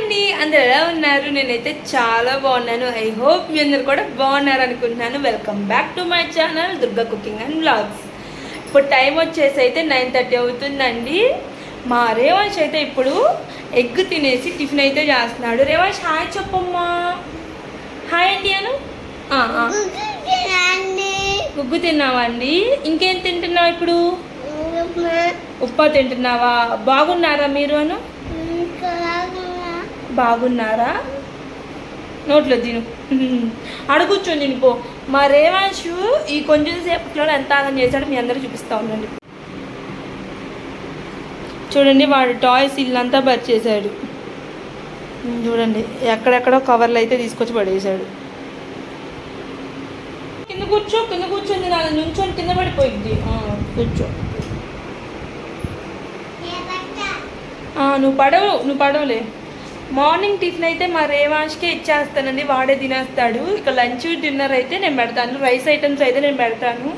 అండి, అందరు ఎలా ఉన్నారు? నేనైతే చాలా బాగున్నాను. ఐ హోప్ మీ అందరు కూడా బాగున్నారు అనుకుంటున్నాను. Welcome back to my channel Durga cooking and vlogs. ఇప్పుడు టైం వచ్చేసి అయితే 9:30 అవుతుందండి. మా రేవంశ్ అయితే ఇప్పుడు ఎగ్ తినేసి టిఫిన్ అయితే చేస్తున్నాడు. రేవంశ్ హాయ్ చెప్పమ్మా. హాయ్ అండి అను. గుగ్గు తిన్నావా అండి? ఇంకేం తింటున్నావు ఇప్పుడు? ఉప్మా తింటున్నావా? బాగున్నారా మీరు అను? బాగున్నారా? నోట్లో తిను, అడుగుచ్చొని తినిపో. మా రేవాంశు ఈ కొంచెం సేపట్లో ఎంత ఆగం చేశాడో మీ అందరూ చూపిస్తూ ఉండండి. చూడండి, వాడు టాయ్స్ ఇల్లంతా పరిచేశాడు. చూడండి, ఎక్కడెక్కడో కవర్లు అయితే తీసుకొచ్చి పడేశాడు. కింద కూర్చొని నాలుగు నుంచొని కింద పడిపోయింది. కూర్చో. నువ్వు పడవలే. మార్నింగ్ టిఫిన్ అయితే మా రేవాంష్కే ఇచ్చేస్తానండి, వాడే తినేస్తాడు. ఇక లంచ్ డిన్నర్ అయితే నేను పెడతాను. రైస్ ఐటమ్స్ అయితే నేను పెడతాను.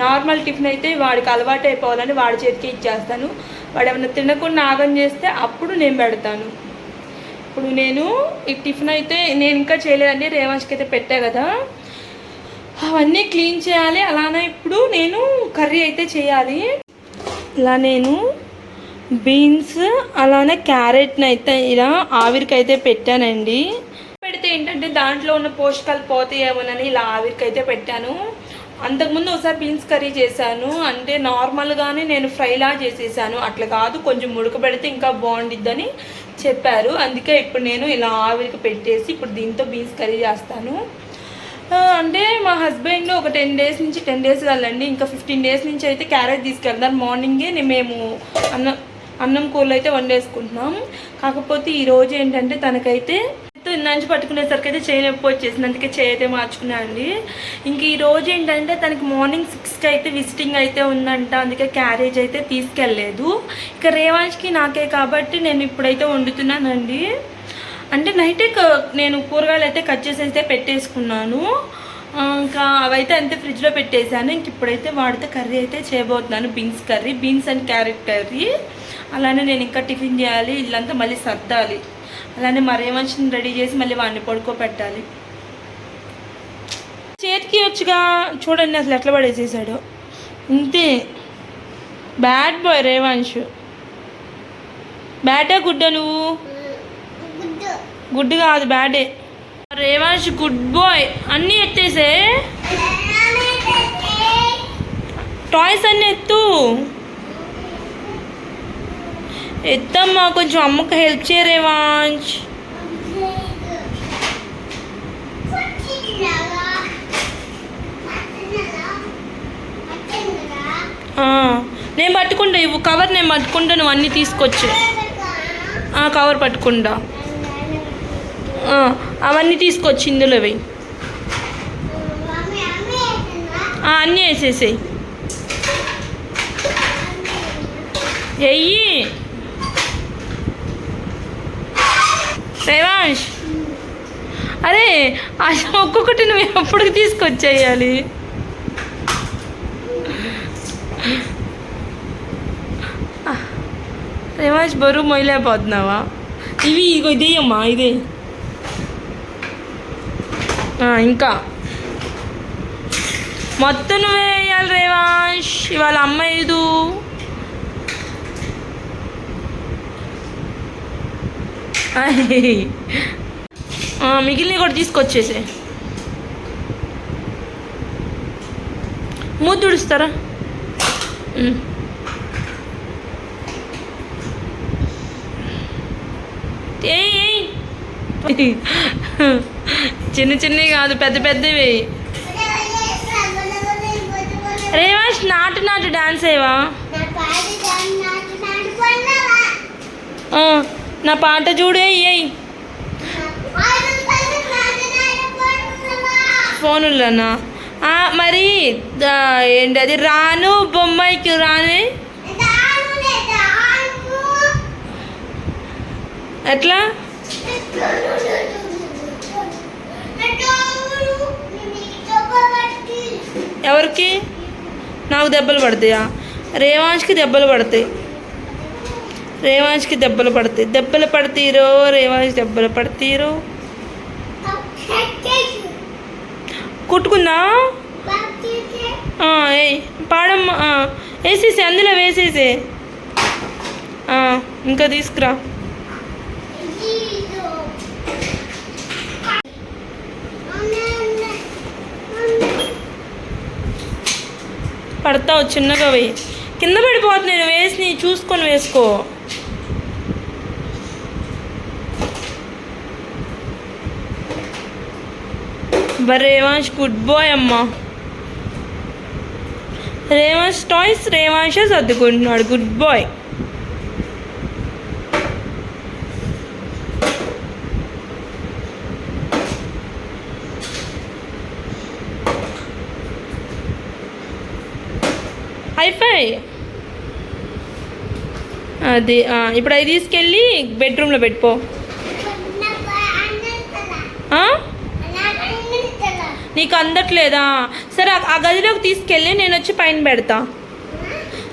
నార్మల్ టిఫిన్ అయితే వాడికి అలవాటు అయిపోవాలని వాడి చేతికి ఇచ్చేస్తాను. వాడు ఏమైనా తినకుండా ఆగం చేస్తే అప్పుడు నేను పెడతాను. ఇప్పుడు నేను ఈ టిఫిన్ అయితే నేను ఇంకా చేయలేదండి, రేవాంష్కి అయితే పెట్టా కదా, అవన్నీ క్లీన్ చేయాలి. అలానే ఇప్పుడు నేను కర్రీ అయితే చేయాలి. ఇలా నేను బీన్స్ అలానే క్యారెట్ని అయితే ఇలా ఆవిరికి అయితే పెట్టానండి. పెడితే ఏంటంటే దాంట్లో ఉన్న పోషకాలు పోతాయేమోనని ఇలా ఆవిరికి అయితే పెట్టాను. అంతకుముందు ఒకసారి బీన్స్ కర్రీ చేశాను, అంటే నార్మల్గానే నేను ఫ్రైలా చేసేసాను. అట్లా కాదు, కొంచెం ఉడకబెడితే ఇంకా బాగుండిద్దని చెప్పారు. అందుకే ఇప్పుడు నేను ఇలా ఆవిరికి పెట్టేసి ఇప్పుడు దీంతో బీన్స్ కర్రీ చేస్తాను. అంటే మా హస్బెండ్ ఒక 10 డేస్ కాదండి, ఇంకా 15 డేస్ నుంచి అయితే క్యారెట్ తీసుకెళ్తారు. మార్నింగే మేము అన్నం కూరలు అయితే వండేసుకుంటున్నాం. కాకపోతే ఈరోజు ఏంటంటే తనకైతే నంచి పట్టుకునేసరికి అయితే చేయి నొప్పి వచ్చేసింది, అందుకే చేయి అయితే మార్చుకున్నా అండి. ఇంక ఈరోజు ఏంటంటే తనకి మార్నింగ్ 6కి అయితే విజిటింగ్ అయితే ఉందంట, అందుకే క్యారేజ్ అయితే తీసుకెళ్ళలేదు. ఇక రేవాంష్కి నాకే కాబట్టి నేను ఇప్పుడైతే వండుతున్నానండి. అంటే నైటే నేను కూరగాయలు అయితే కట్ చేసి అయితే పెట్టేసుకున్నాను. ఇంకా అవైతే అంతే ఫ్రిడ్జ్లో పెట్టేశాను. ఇంక ఇప్పుడైతే వాడితే కర్రీ అయితే చేయబోతున్నాను. Beans and carrot curry. అలానే నేను ఇంకా టిఫిన్ చేయాలి, ఇల్లంతా మళ్ళీ సర్దాలి. అలానే మా రేవంష్ని రెడీ చేసి మళ్ళీ వాడిని పడుకోబెట్టాలి. చేతికి వచ్చుగా చూడండి అసలు ఎట్లా పడేసేసాడు. ఇంతే, బ్యాడ్ బాయ్ రేవంశ్. బ్యాడే గుడ్డా? నువ్వు గుడ్ కాదు, బ్యాడే. రేవంశ్ గుడ్ బాయ్. అన్నీ ఎత్తేసే, టాయ్స్ అన్నీ ఎత్తమ్మా. కొంచెం అమ్మకు హెల్ప్ చేయ రేవంశ్. నేను పట్టుకుంటా, ఇవ్వు కవర్ నేను పట్టుకుంటా, నువ్వు అన్నీ తీసుకొచ్చు. కవర్ పట్టుకుంటా, అవన్నీ తీసుకొచ్చి ఇందులో వెయ్యి. అన్నీ వేసేసేయి, వెయ్యి. రేవాంష్, అరే అసలు ఒక్కొక్కటి నువ్వు ఎప్పటికి తీసుకొచ్చేయాలి. రేవాంష్ బరువు మొయ్యలేకపోతున్నావా? ఇదేయమ్మా, ఇదే. ఇంకా మొత్తం నువ్వే వేయాలి రేవాంష్. ఇవాళ అమ్మ ఇది మిగిలిన కూడా తీసుకొచ్చేసే. మూత తుడుస్తారా? చిన్నవి కాదు, పెద్దవి. రేవాంష్ నాటు డాన్స్ అయ్యవా? నా పాట చూడు, అయ్యి ఫోనులోనా? మరి ఏంటి అది? రాను బొమ్మాయికి రాను. ఎట్లా? ఎవరికి? నాకు దెబ్బలు పడతాయా? రేవాంష్కి దెబ్బలు పడతాయి. రేవాంష్కి దెబ్బలు పడతీరో రేవాంష్ దెబ్బలు పడతీరో. కుట్టుకుందా పాడమ్మా వేసేసి అందులో వేసేసే. ఇంకా తీసుకురా. పడతావు చిన్నగా వేయి. కింద పడిపోతుంది. నేను వేసి చూసుకొని వేసుకో. రేవాంష్ గుడ్ బాయ్ అమ్మా. రేవాంష్ టాయ్స్ రేవాంషే సర్దుకుంటున్నాడు. Good boy. హైఫై అది ఇప్పుడు అవి తీసుకెళ్ళి బెడ్రూమ్లో పెట్టుకో. నీకు అందట్లేదా? సరే ఆ గదిలోకి తీసుకెళ్ళి నేను వచ్చి పైన పెడతా.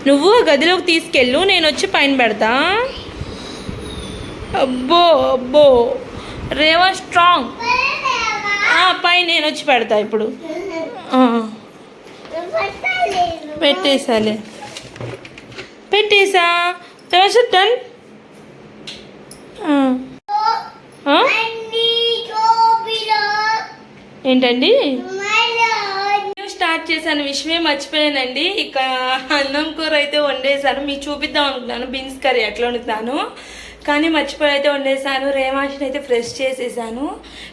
నువ్వు ఆ గదిలోకి తీసుకెళ్ళు, నేను వచ్చి పైన పెడతా. అబ్బో అబ్బో రేవా స్ట్రాంగ్. పైన నేను వచ్చి పెడతా ఇప్పుడు. పెట్టేసా డన్. ఏంటండి స్టార్ట్ చేశాను, విషయమే మర్చిపోయానండి. ఇక అన్నం కూర అయితే వండేసాను, మీకు చూపిద్దాం అనుకున్నాను బీన్స్ కర్రీ ఎట్లా వండుతాను, కానీ మర్చిపోయి అయితే వండేసాను. రేవాంష్ని అయితే ఫ్రెష్ చేసేసాను.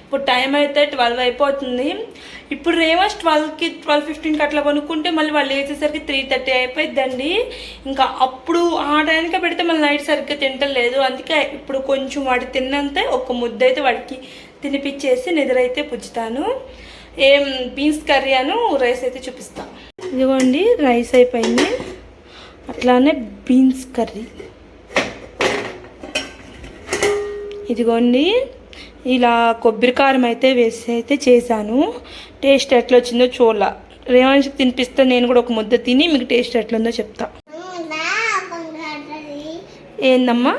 ఇప్పుడు టైం అయితే 12 అయిపోతుంది. ఇప్పుడు రేవాంష్ 12కి 12:15కి అట్లా కొనుక్కుంటే మళ్ళీ వాళ్ళు వేసేసరికి 3:30 అయిపోయిద్దండి. ఇంకా అప్పుడు ఆ టైంకి పెడితే మళ్ళీ నైట్ సరిగ్గా తింటలేదు. అందుకే ఇప్పుడు కొంచెం వాడి తిన్నంతే ఒక ముద్ద అయితే వాడికి తినిపించేసి నిద్రైతే పుచ్చుతాను. ఏం బీన్స్ కర్రీ అను రైస్ అయితే చూపిస్తాను. ఇదిగోండి రైస్ అయిపోయింది, అట్లానే బీన్స్ కర్రీ. ఇదిగోండి ఇలా కొబ్బరి కారం అయితే వేసి అయితే చేశాను. టేస్ట్ ఎట్లా వచ్చిందో చూడాల. రేవాంష్కి తినిపిస్తే నేను కూడా ఒక ముద్ద తిని మీకు టేస్ట్ ఎట్లుందో చెప్తా. ఏందమ్మా?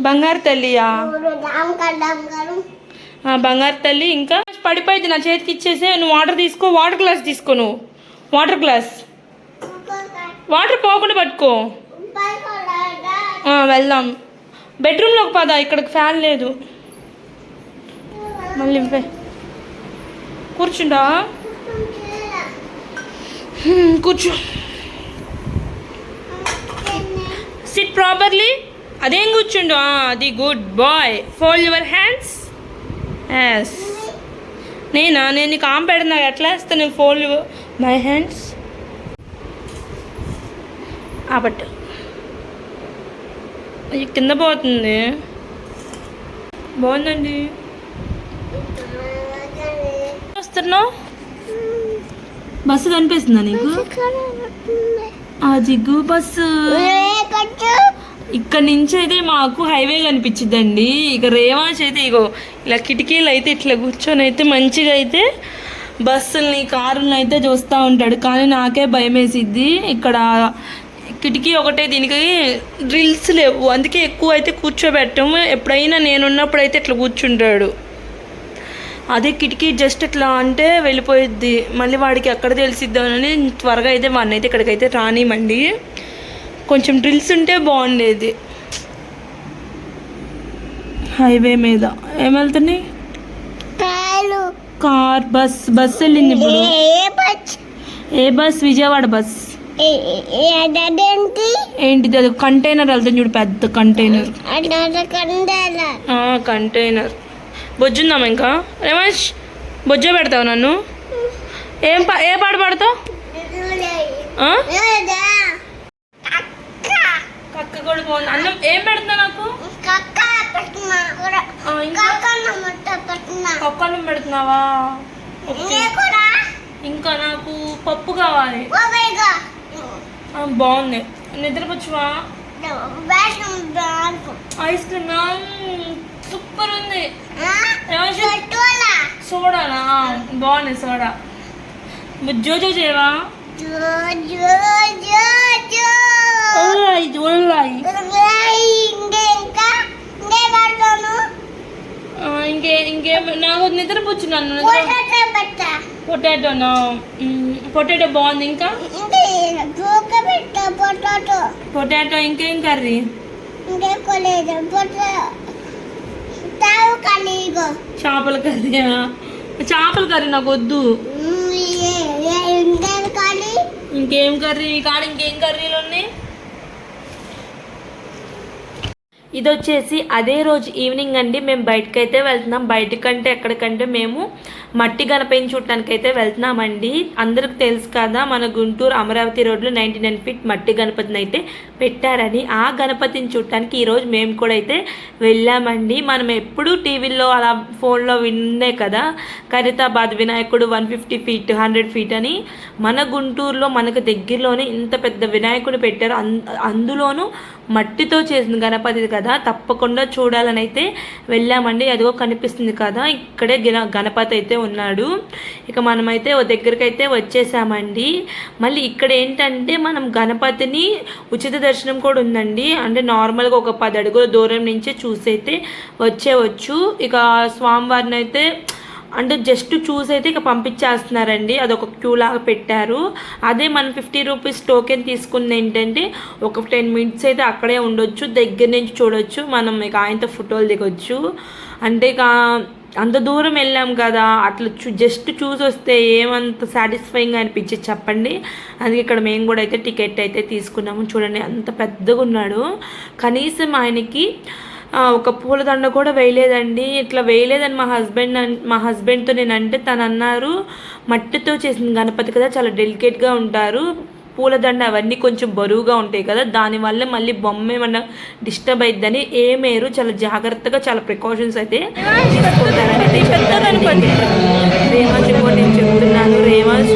బంగారు తల్లియా? బంగారు తల్లి. ఇంకా పడిపోయింది, నా చేతికి ఇచ్చేసే. నువ్వు వాటర్ తీసుకో, వాటర్ గ్లాస్ తీసుకో. నువ్వు వాటర్ గ్లాస్, వాటర్ పోకుండా పట్టుకో. వెళ్దాం బెడ్రూమ్లోకి పదా, ఇక్కడికి ఫ్యాన్ లేదు. మళ్ళీ కూర్చుంటా, కూర్చో. Sit properly. అదేం కూర్చుండు, అది good boy. Fold your hands. Yes. నేను నీకు ఆమె పెడుతున్నా, ఎట్లా వేస్తాను? Fold my hands. బట్ కింద పోతుంది. బాగుందండి. వస్తున్నావు? బస్సు కనిపిస్తుందా నీకు? జిగ్గు బస్సు. ఇక్కడ నుంచి అయితే మాకు హైవే కనిపించిద్దండి. ఇక రేవాంష్ అయితే ఇగో ఇలా కిటికీలు అయితే ఇట్లా కూర్చొని అయితే మంచిగా అయితే బస్సుల్ని కారుల్ని అయితే చూస్తూ ఉంటాడు. కానీ నాకే భయం వేసిద్ది. ఇక్కడ కిటికీ ఒకటే, దీనికి డ్రిల్స్ లేవు, అందుకే ఎక్కువ అయితే కూర్చోబెట్టము. ఎప్పుడైనా నేనున్నప్పుడు అయితే ఇట్లా కూర్చుంటాడు. అదే కిటికీ జస్ట్ ఇట్లా అంటే వెళ్ళిపోయిద్ది. మళ్ళీ వాడికి ఎక్కడ తెలిసిద్దామని త్వరగా అయితే వాడిని అయితే ఇక్కడికైతే రానివ్వండి. కొంచెం డ్రిల్స్ ఉంటే బాగుండేది. హైవే మీద ఏం వెళ్తున్నాయి? కార్, బస్ వెళ్ళింది ఇప్పుడు. ఏ బస్? విజయవాడ బస్. ఏంటిది? అది కంటైనర్ వెళ్తుంది చూడు, పెద్ద కంటైనర్. కంటైనర్. బొజ్జుందామా ఇంకా? రేవాంష్ బొజ్జో పెడతావు నన్ను? ఏ పాట పాడతావు? కక్క కూడా బాగుంది. అన్నం ఏం పెడుతున్నా నాకు? పక్కన్నం పెడుతున్నావా? ఇంకా నాకు పప్పు కావాలి. బాగుంది. నిద్రపోవచ్చువా? ఐస్ క్రీమ్ సూపర్ ఉంది. సోడానా? బాగుంది సోడా. జోజో చేయవా? ఇంకేం నాకు నిద్రపోచ్చు నన్ను పొటాటోనా పొటాటో బాగుంది ఇంకా పొటాటో ఇంకేం కర్రీ చేపల కర్రీ చేపల కర్రీ నాకు వద్దు ఇంకేం కర్రీ కాదు ఇంకేం కర్రీలు ఉన్నాయి ఇది వచ్చేసి అదే రోజు ఈవినింగ్ అండి మేము బయటకైతే వెళ్తున్నాం బయటకంటే ఎక్కడికంటే మేము మట్టి గణపతిని చూడటానికి అయితే వెళ్తున్నామండి అందరికి తెలుసు కదా మన గుంటూరు అమరావతి రోడ్లో 99 ఫీట్ మట్టి గణపతిని అయితే పెట్టారని ఆ గణపతిని చూడటానికి ఈరోజు మేము కూడా అయితే వెళ్ళామండి మనం ఎప్పుడు టీవీలో అలా ఫోన్లో విన్నే కదా ఖైరతాబాద్ వినాయకుడు 150 ఫీట్ 100 ఫీట్ అని మన గుంటూరులో మనకు దగ్గరలోనే ఇంత పెద్ద వినాయకుడు పెట్టారు అందులోనూ మట్టితో చేసిన గణపతి కదా తప్పకుండా చూడాలని అయితే వెళ్ళామండి అదిగో కనిపిస్తుంది కదా ఇక్కడే గణపతి అయితే ఉన్నాడు ఇక మనమైతే ఓ దగ్గరికి అయితే వచ్చేసామండి మళ్ళీ ఇక్కడ ఏంటంటే మనం గణపతిని ఉచిత దర్శనం కూడా ఉందండి అంటే నార్మల్గా ఒక 10 అడుగుల దూరం నుంచి చూసైతే వచ్చేవచ్చు ఇక స్వామివారిని అయితే అంటే జస్ట్ చూసి అయితే ఇక పంపించేస్తున్నారండి అదొక క్యూ లాగా పెట్టారు అదే మనం 50 రూపీస్ టోకెన్ తీసుకుంది ఏంటంటే ఒక 10 మినిట్స్ అయితే అక్కడే ఉండొచ్చు దగ్గర నుంచి చూడొచ్చు మనం ఇక ఆయనతో ఫోటోలు దిగొచ్చు అంటే ఇక అంత దూరం వెళ్ళాం కదా అట్లా జస్ట్ చూసి వస్తే ఏమంత సాటిస్ఫైయింగ్ అనిపించేది చెప్పండి అందుకే ఇక్కడ మేము కూడా అయితే టికెట్ అయితే తీసుకున్నాము చూడండి అంత పెద్దగా ఉన్నాడు కనీసం ఆయనకి ఒక పూలదండ కూడా వేయలేదండి ఇట్లా వేయలేదని మా హస్బెండ్తో నేను అంటే తను అన్నారు మట్టితో చేసిన గణపతి కదా చాలా డెలికేట్గా ఉంటారు పూలదండ అవన్నీ కొంచెం బరువుగా ఉంటాయి కదా దానివల్ల మళ్ళీ బొమ్మ ఏమన్నా డిస్టర్బ్ అయిద్దని ఏమేరు చాలా జాగ్రత్తగా చాలా ప్రికాషన్స్ అయితే తీసుకుంటారని రేవాజ్ నేను చెప్తున్నాను రేవాజ్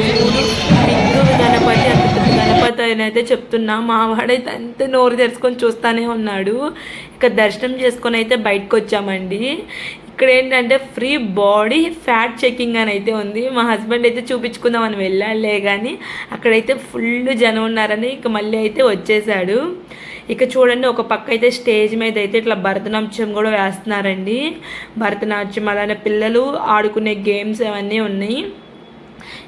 గణపతి అంత గణపతి అని అయితే చెప్తున్నా మా వాడైతే అంతే నోరు తెరుచుకొని చూస్తూనే ఉన్నాడు ఇక దర్శనం చేసుకొని అయితే బయటకు వచ్చామండి ఇక్కడ ఏంటంటే ఫ్రీ బాడీ ఫ్యాట్ చెకింగ్ అని అయితే ఉంది మా హస్బెండ్ అయితే చూపించుకుందామని వెళ్ళాలే కానీ అక్కడైతే ఫుల్ జనం ఉన్నారని ఇక మళ్ళీ అయితే వచ్చేసాడు ఇక చూడండి ఒక పక్క అయితే స్టేజ్ మీద అయితే ఇట్లా భరతనాట్యం కూడా వేస్తున్నారండి భరతనాట్యం అలానే పిల్లలు ఆడుకునే గేమ్స్ అవన్నీ ఉన్నాయి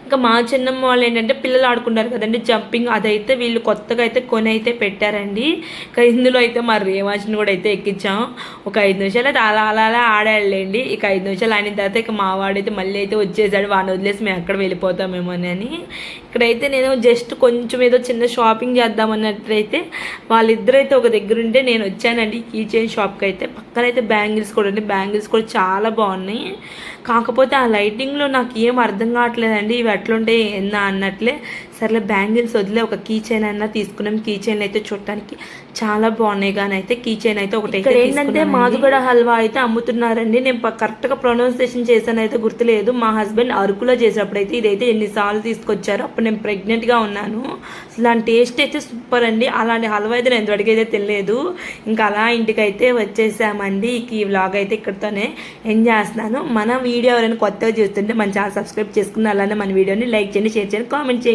ఇంకా మా చిన్నమ్మ వాళ్ళు ఏంటంటే పిల్లలు ఆడుకుంటారు కదండి జంపింగ్ అదైతే వీళ్ళు కొత్తగా అయితే కొని అయితే పెట్టారండి ఇక ఇందులో అయితే మా రేవాజ్ని కూడా అయితే ఎక్కించాం ఒక 5 నిమిషాలు అయితే అలా ఆడాడులేండి ఇక 5 నిమిషాలు ఆడిన తర్వాత ఇక మా వాడైతే మళ్ళీ అయితే వచ్చేసాడు వాడిని వదిలేసి మేము ఎక్కడ వెళ్ళిపోతామేమో అని ఇక్కడైతే నేను జస్ట్ కొంచెం ఏదో చిన్న షాపింగ్ చేద్దామన్నట్లయితే వాళ్ళిద్దరైతే ఒక దగ్గర ఉంటే నేను వచ్చానండి కీ చైన్ షాప్కి అయితే పక్కనైతే బ్యాంగిల్స్ కూడా ఉంది బ్యాంగిల్స్ కూడా చాలా బాగున్నాయి కాకపోతే ఆ లైటింగ్లో నాకు ఏం అర్థం కావట్లేదండి ఇవి ఎట్లుంటాయి ఎన్నా అన్నట్లే సర్లే బ్యాంగిల్స్ వదిలే ఒక కీ చైన్ అన్నా తీసుకున్నాం కీ చైన్ అయితే చూడటానికి చాలా బాగున్నాయి కానీ అయితే కీ చైన్ అయితే ఒకటి ఇక్కడ ఏంటంటే మాదుగడ హల్వా అయితే అమ్ముతున్నారండి నేను కరెక్ట్గా ప్రొనౌన్సియేషన్ చేశాను అయితే గుర్తులేదు మా హస్బెండ్ అరకులో చేసేటప్పుడు అయితే ఇదైతే ఎన్నిసార్లు తీసుకొచ్చారు అప్పుడు నేను ప్రెగ్నెంట్గా ఉన్నాను దాని టేస్ట్ అయితే సూపర్ అండి అలాంటి హల్వా అయితే నేను ఎంతవరకైతే తెలియదు ఇంకా అలా ఇంటికి అయితే వచ్చేసామండి ఈ వ్లాగ్ అయితే ఇక్కడితోనే ఎండ్ చేస్తున్నాను మన వీడియో ఎవరైనా కొత్తగా చూస్తుంటే మన ఛానల్ సబ్స్క్రైబ్ చేసుకుని అలానే మన వీడియోని లైక్ చేయండి షేర్ చేయండి కామెంట్ చేయండి